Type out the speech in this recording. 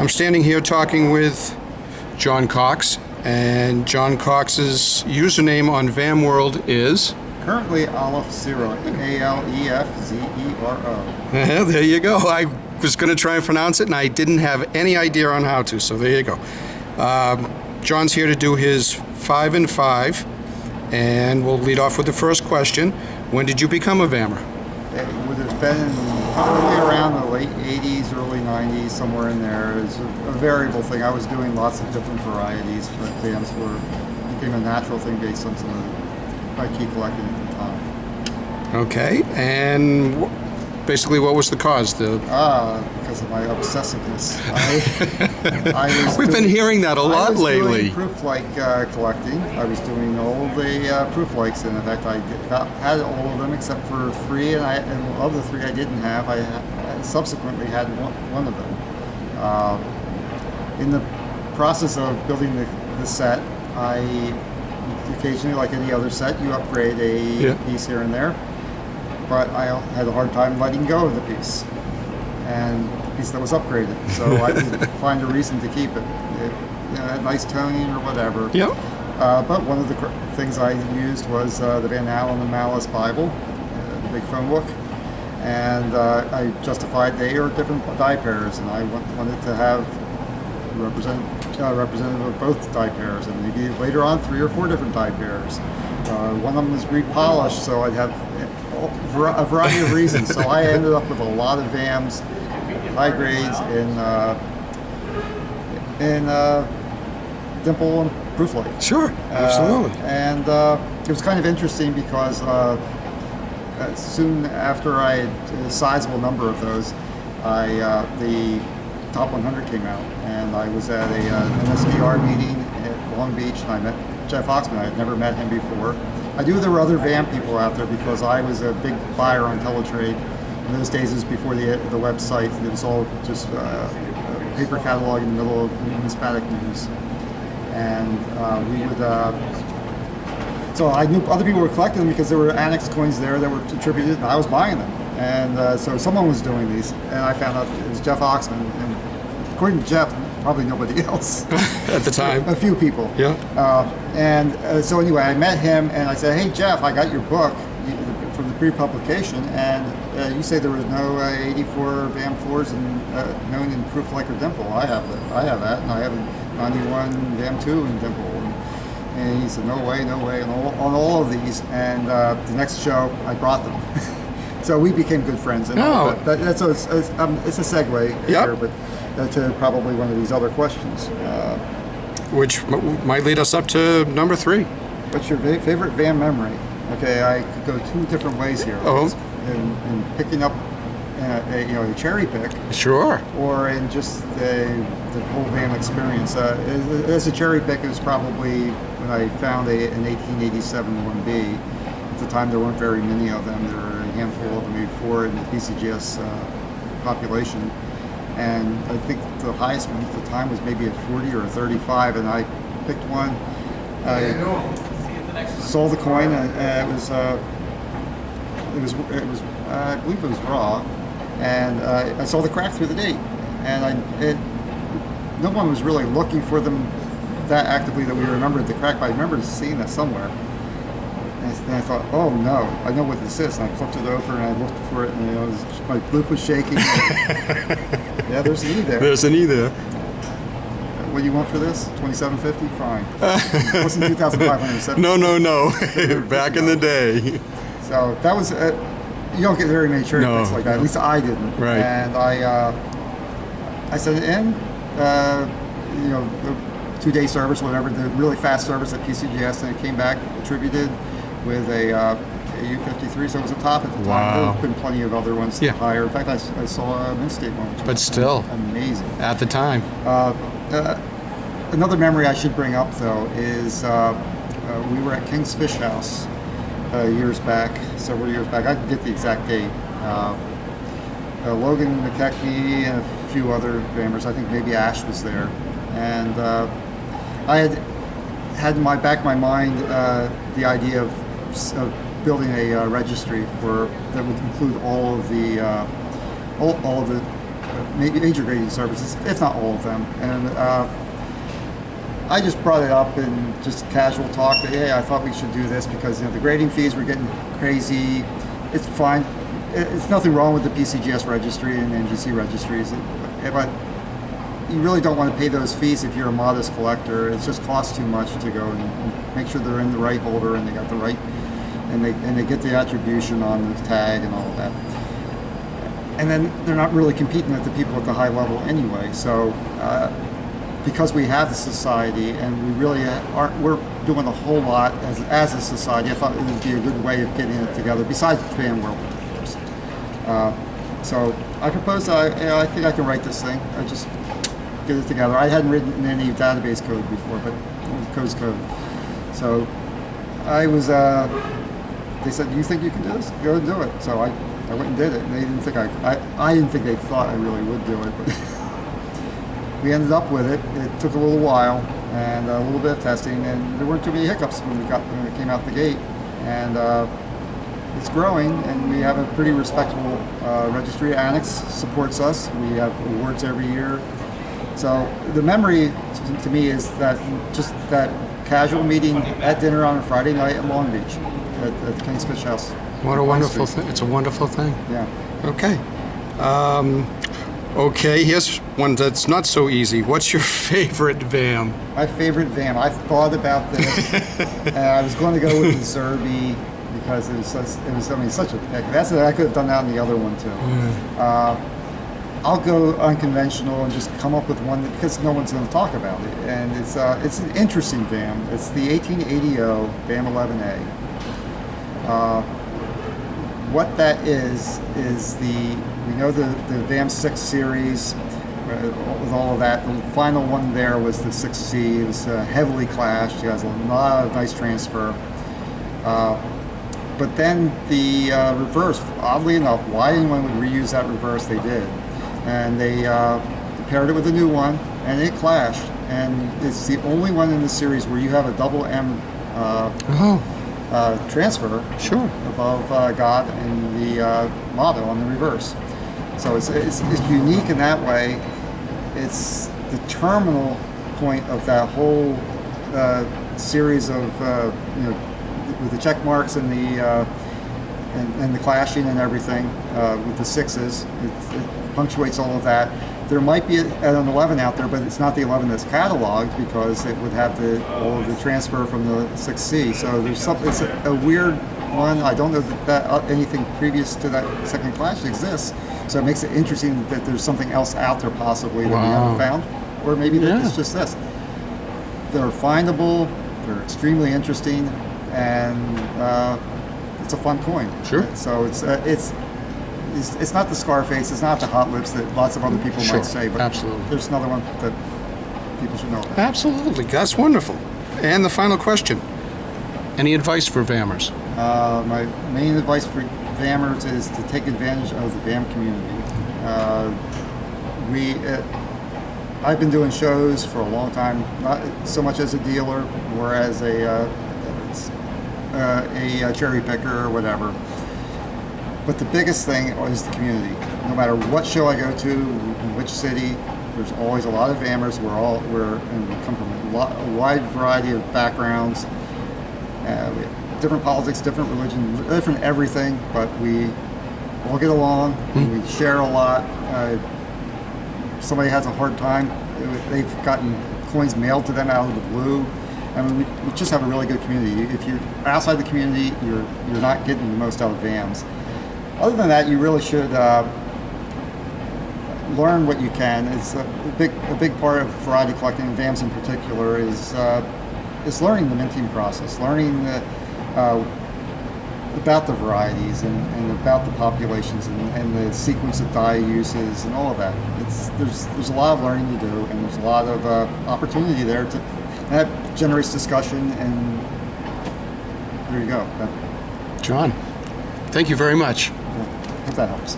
I'm standing here talking with John Coxe, and John Coxe's username on VamWorld is... Currently Aleph Zero, Alefzero. There you go. I was going to try and pronounce it, and I didn't have any idea on how to, so there you go. John's here to do his 5 and 5, and we'll lead off with the first question. When did you become a Vammer? It would have been probably around the late 80s, early 90s, somewhere in there. It's a variable thing. I was doing lots of different varieties, but Vams became a natural thing based on some of my key collecting at the time. Okay, and basically what was the cause? Because of my obsessiveness. We've been hearing that a lot lately. I was doing proof-like collecting. I was doing all the proof-likes, and in fact I had all of them except for 3, and of the 3 I didn't have, I subsequently had one of them. In the process of building the set, I occasionally, like any other set, you upgrade a piece here and there, but I had a hard time letting go of the piece, and the piece that was upgraded, so I didn't find a reason to keep it. It had nice toning or whatever. Yep. But one of the things I used was the Van Allen and Mallis Bible, the big phone book, and I justified they are different die pairs, and I wanted to have representative of both die pairs, and maybe later on 3 or 4 different die pairs. One of them was repolished, so I'd have a variety of reasons. So I ended up with a lot of VAMs, high grades in dimple and proof-like. Sure, absolutely. And it was kind of interesting because soon after I had a sizable number of those, the Top 100 came out, and I was at an SDR meeting at Long Beach, and I met Jeff Oxman. I had never met him before. I knew there were other VAM people out there because I was a big buyer on Teletrade. In those days, it was before the website. It was all just a paper catalog in the middle of numismatic news. And we would... so I knew other people were collecting them because there were annex coins there that were attributed, and I was buying them. And so someone was doing these, and I found out it was Jeff Oxman. And according to Jeff, probably nobody else. At the time. A few people. Yeah. So anyway, I met him, and I said, "Hey, Jeff, I got your book from the pre-publication, and you say there was no 84 VAM floors known in proof-like or dimple. I have that, and I have a 91 VAM 2 in dimple." And he said, no way, and on all of these. And the next show, I brought them. So we became good friends. And it's a segue here, but to probably one of these other questions. Which might lead us up to number 3. What's your favorite VAM memory? Okay, I could go 2 different ways here. In picking up a cherry pick. Sure. Or in just the whole VAM experience. As a cherry pick, it was probably when I found an 1887 1B. At the time, there weren't very many of them. There were a handful of them, maybe 4 in the PCGS population. And I think the highest one at the time was maybe a 40 or a 35, and I picked one. I saw the coin, and it was I believe it was raw, and I saw the crack through the date, and no one was really looking for them that actively that we remembered the crack, but I remember seeing that somewhere. And I thought, oh no, I know what this is. And I flipped it over and I looked for it, and my loop was shaking. Yeah, there's an E there. There's an E there. What do you want for this? $27.50? Fine. It wasn't $2,570. No. Back in the day. So that was, you don't get very many cherry picks like that. At least I didn't. Right. And I sent it in, the 2-day service, whatever, the really fast service at PCGS, and it came back attributed with a U53, so it was a top at the time. Wow. There have been plenty of other ones higher. In fact, I saw a Minstate one, which was still amazing. At the time. Another memory I should bring up, though, is we were at King's Fish House several years back. I can get the exact date. Logan McKechnie and a few other VAMers. I think maybe Ash was there. And I had in my back of my mind the idea of building a registry that would include all of the major grading services, if not all of them. And I just brought it up in just casual talk that, hey, I thought we should do this because the grading fees were getting crazy. It's fine. It's nothing wrong with the PCGS registry and NGC registries, but you really don't want to pay those fees if you're a modest collector. It just costs too much to go and make sure they're in the right holder and they got the right, and they get the attribution on the tag and all of that. And then they're not really competing with the people at the high level anyway. So because we have the society and we really we're doing a whole lot as a society, I thought it would be a good way of getting it together besides Fan World, of course. So I proposed I think I can write this thing. I just get it together. I hadn't written any database code before, but code's code. So I was, they said, do you think you can do this? Go and do it. So I went and did it. And they didn't think I didn't think they thought I really would do it, but we ended up with it. It took a little while and a little bit of testing, and there weren't too many hiccups when it came out the gate. And it's growing, and we have a pretty respectable registry. Annex supports us. We have awards every year. So the memory to me is that just that casual meeting at dinner on a Friday night at Long Beach at the King's Fish House. What a wonderful thing. It's a wonderful thing. Yeah. Okay. Okay, here's one that's not so easy. What's your favorite VAM? My favorite VAM. I've thought about this. And I was going to go with the Zerby because it was such a pick. I could have done that on the other one too. I'll go unconventional and just come up with one because no one's going to talk about it, and it's an interesting VAM. It's the 1880 VAM 11A. What that is we know the VAM 6 series with all of that. The final one there was the 6C. It was heavily clashed. It has a lot of nice transfer. But then the reverse, oddly enough, why anyone would reuse that reverse, they did. And they paired it with a new one, and it clashed. And it's the only one in the series where you have a double M transfer above God and the motto on the reverse. So it's unique in that way. It's the terminal point of that whole series of with the check marks and the clashing and everything with the sixes. It punctuates all of that. There might be an 11 out there, but it's not the 11 that's cataloged because it would have all of the transfer from the 6C. So there's something. It's a weird one. I don't know that anything previous to that second clash exists. So it makes it interesting that there's something else out there possibly that we haven't found, or maybe that it's just this. They're findable. They're extremely interesting, and it's a fun coin. Sure. So it's not the Scarface, it's not the Hot Lips that lots of other people might say, but absolutely. There's another one that people should know about. Absolutely. That's wonderful. And the final question. Any advice for VAMers? My main advice for VAMers is to take advantage of the VAM community. I've been doing shows for a long time, not so much as a dealer or as a cherry picker or whatever. But the biggest thing is the community. No matter what show I go to, in which city, there's always a lot of VAMers. We come from a wide variety of backgrounds, different politics, different religion, different everything. But we all get along. We share a lot. If somebody has a hard time, they've gotten coins mailed to them out of the blue. I mean, we just have a really good community. If you're outside the community, you're not getting the most out of VAMs. Other than that, you really should learn what you can. It's a big part of variety collecting, and VAMs in particular, is learning the minting process, learning about the varieties and about the populations and the sequence of die uses and all of that. There's a lot of learning to do, and there's a lot of opportunity there and that generates discussion, and there you go. John, thank you very much. Hope that helps.